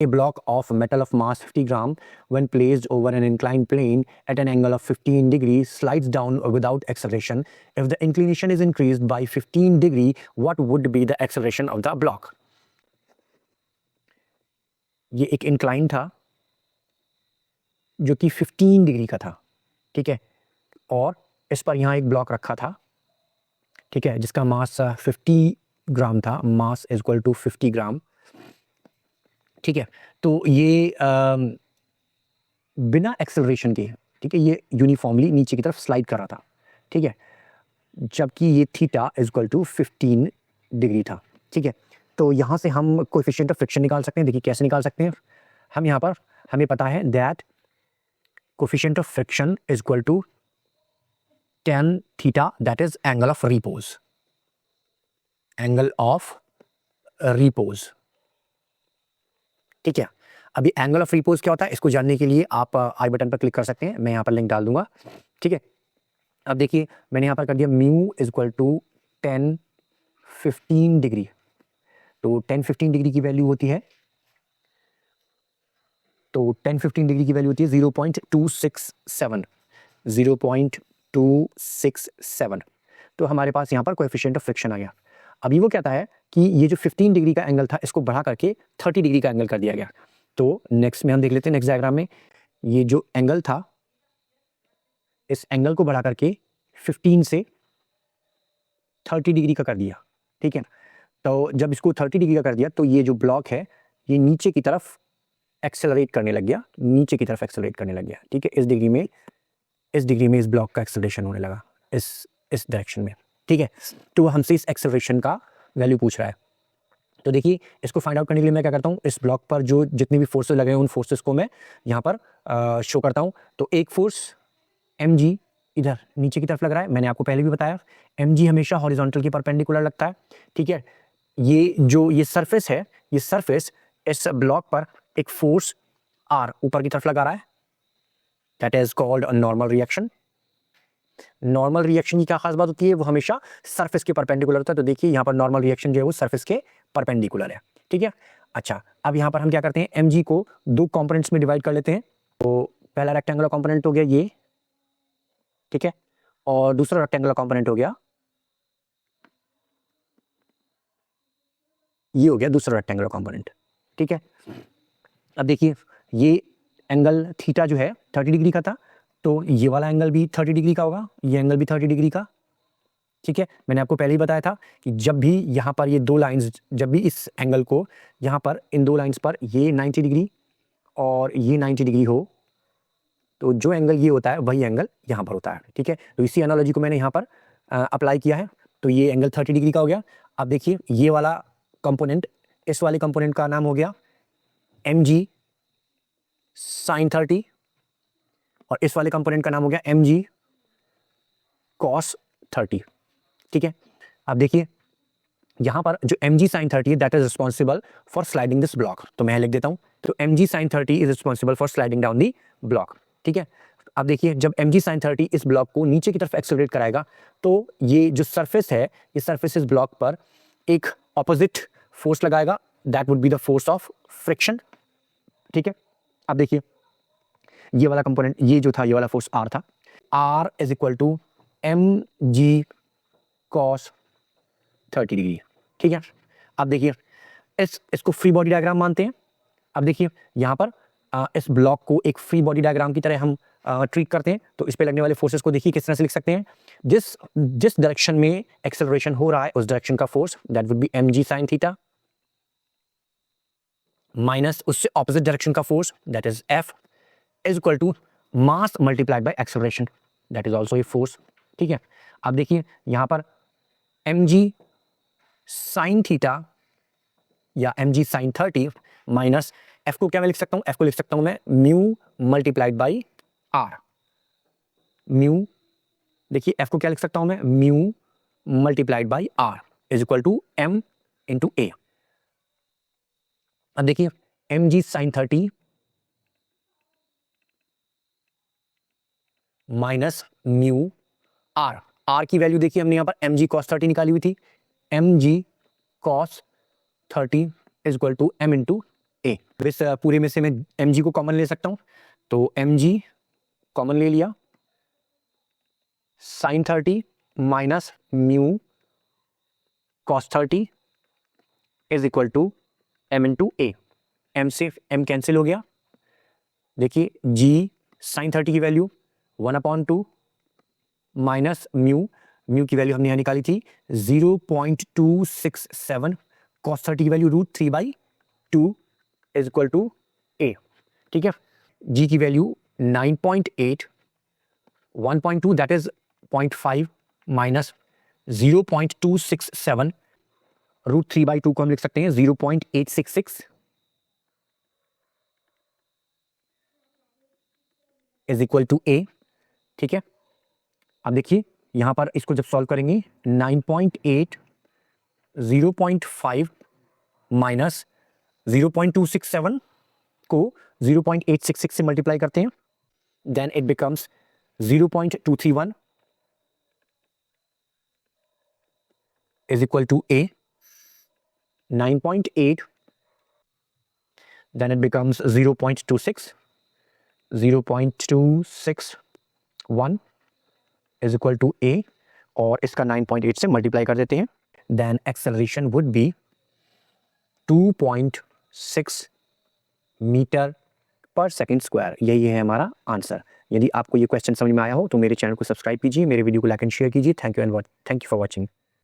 A block of metal of mass 50 gram when placed over an inclined plane at an angle of 15 degrees slides down without acceleration. If the inclination is increased by 15 degree, what would be the acceleration of the block? ये एक incline था जो कि 15 degree का था, ठीक है, और इस पर यहाँ एक ब्लॉक रखा था, ठीक है, जिसका मास 50 ग्राम था, मास इज इक्वल टू 50 ग्राम, ठीक है। तो ये बिना एक्सेलरेशन के, ठीक है, ये यूनिफॉर्मली नीचे की तरफ स्लाइड कर रहा था, ठीक है, जबकि ये theta is equal to 15 degree था, ठीक है। तो यहाँ से हम कोएफिशिएंट ऑफ फ्रिक्शन निकाल सकते हैं। देखिए कैसे निकाल सकते हैं। हम यहाँ पर हमें पता है that coefficient of friction is equal to tan theta, that is angle of repose, angle of repose, ठीक है। अभी एंगल ऑफ रिपोज क्या होता है, इसको जानने के लिए आप आई बटन पर क्लिक कर सकते हैं, मैं यहाँ पर लिंक डाल दूंगा, ठीक है। अब देखिए मैंने यहाँ पर कर दिया mu is equal to 10 15 degree. तो 10 15 डिग्री की वैल्यू होती है, तो 10 15 डिग्री की वैल्यू होती है 0.267, 0.267। तो हमारे पास यहाँ पर कोएफिशिएंट ऑफ फ्रिक्शन आ गया। अभी वो कहता है कि ये जो 15 डिग्री का एंगल था इसको बढ़ा करके 30 डिग्री का एंगल कर दिया गया। तो नेक्स्ट में हम देख लेते हैं, नेक्स्ट डायग्राम में ये जो एंगल था इस एंगल को बढ़ा करके 15 से 30 डिग्री का कर दिया, ठीक है। तो जब इसको 30 डिग्री का कर दिया तो ये जो ब्लॉक है ये नीचे की तरफ एक्सेलरेट करने लग गया, नीचे की तरफ एक्सेलरेट करने लग गया, ठीक है। इस डिग्री में इस ब्लॉक का एक्सेलरेशन होने लगा इस डायरेक्शन में, ठीक है। तो हमसे इस एक्सेलरेशन का वैल्यू पूछ रहा है। तो देखिए इसको फाइंड आउट करने के लिए मैं क्या करता हूँ, इस ब्लॉक पर जो जितने भी फोर्सेस लगे हैं उन फोर्सेस को मैं यहाँ पर शो करता हूँ। तो एक फोर्स mg इधर नीचे की तरफ लग रहा है, मैंने आपको पहले भी बताया mg हमेशा हॉरिजॉन्टल के परपेंडिकुलर लगता है, ठीक है। ये सरफेस है, ये सरफेस इस ब्लॉक पर एक फोर्स r ऊपर की तरफ लगा रहा है, that is called a normal reaction. Normal reaction की क्या खास बात होती है, वो हमेशा सरफेस के परपेंडिकुलर होता है। तो देखिए यहाँ पर नॉर्मल रिएक्शन जो है वो सरफेस के परपेंडिकुलर है, ठीक है। अच्छा अब यहाँ पर हम क्या करते हैं, mg को दो कंपोनेंट्स में डिवाइड कर लेते हैं। तो पहला रेक्टेंगुलर कंपोनेंट हो गया ये, ठीक है, और दूसरा रेक्टेंगुलर कंपोनेंट हो गया ये, हो गया दूसरा रेक्टेंगुलर कंपोनेंट, ठीक है। अब देखिए ये एंगल थीटा जो है 30 डिग्री का था, तो ये वाला एंगल भी 30 डिग्री का होगा, ये एंगल भी 30 डिग्री का, ठीक है। मैंने आपको पहले ही बताया था कि जब भी यहाँ पर ये दो लाइंस, जब भी इस एंगल को यहाँ पर इन दो लाइंस पर ये 90 डिग्री और ये 90 डिग्री हो, तो जो एंगल ये होता है वही एंगल यहाँ पर होता है, ठीक है। तो इसी एनालॉजी को मैंने यहाँ पर अप्लाई किया है। तो ये एंगल 30 डिग्री का हो गया। अब देखिए ये वाला कंपोनेंट, इस वाले कंपोनेंट का नाम हो गया mg sin 30 और इस वाले कंपोनेंट का नाम हो गया mg cos 30, ठीक है। अब देखिए यहां पर जो mg sin 30 है that is responsible for sliding this block, तो मैं लिख देता हूं, तो mg sin 30 is responsible for sliding down the block, ठीक है। अब देखिए जब mg sin 30 इस ब्लॉक को नीचे की तरफ एक्सेलरेट कराएगा तो ये जो सरफेस है, ये सरफेस इस ब्लॉक पर एक ऑपोजिट फोर्स लगाएगा, that would be the force of friction, ठीक है। अब देखिए ये वाला कंपोनेंट, ये जो था ये वाला फोर्स r था, r is equal to mg cos 30 degree, ठीक है। अब देखिए इसको फ्री बॉडी डायग्राम मानते हैं। अब देखिए यहाँ पर इस ब्लॉक को एक फ्री बॉडी डायग्राम की तरह हम ट्रीट करते हैं। तो इस पे लगने वाले फोर्सेस को देखिए किस तरह से लिख सकते हैं, जिस डायरेक्शन में एक्सेलरेशन हो रहा है उस डायरेक्शन का force that would be mg sin theta, minus उससे ऑपोजिट डायरेक्शन का force that is f is equal to mass multiplied by acceleration, that is also a force, ठीक है। अब देखिए यहां पर mg sin थीटा या mg sin 30 माइनस f को क्या मैं लिख सकता हूं, f को लिख सकता हूं मैं mu multiplied by r। Mu देखिए f को क्या लिख सकता हूं मैं, mu multiplied by r is equal to m into a। अब देखिए mg sin 30 minus mu r, r की वैल्यू देखिए हमने यहां पर mg cos 30 निकाली हुई थी, mg cos 30 is equal to m into a. इस पूरे में से मैं mg को कॉमन ले सकता हूं, तो mg कॉमन ले लिया, sin 30 minus mu cos 30 is equal to m into a. m से m कैंसिल हो गया। देखिए g sin 30 की वैल्यू 1/2 माइनस म्यू की वैल्यू हमने यहाँ निकाली थी 0.267, cos 30 की value √3/2 is equal to a. ठीक है, g की वैल्यू 9.8, 1.2 दैट इज 0.5 माइनस 0.267, √3/2 को हम लिख सकते हैं 0.866 इज इक्वल टू ए। ठीक है, अब देखिए यहां पर इसको जब सॉल्व करेंगे 9.8 0.5 माइनस 0.267 को 0.866 से मल्टीप्लाई करते हैं, then it becomes 0.231 is equal to a. 9.8 then it becomes 0.261 is equal to a, और इसका 9.8 से मल्टीप्लाई कर देते हैं, then acceleration would be 2.6 metre पर सेकेंड स्क्वायर। यही है हमारा आंसर। यदि आपको ये क्वेश्चन समझ में आया हो तो मेरे चैनल को सब्सक्राइब कीजिए, मेरे वीडियो को लाइक एंड शेयर कीजिए। Thank you for watching.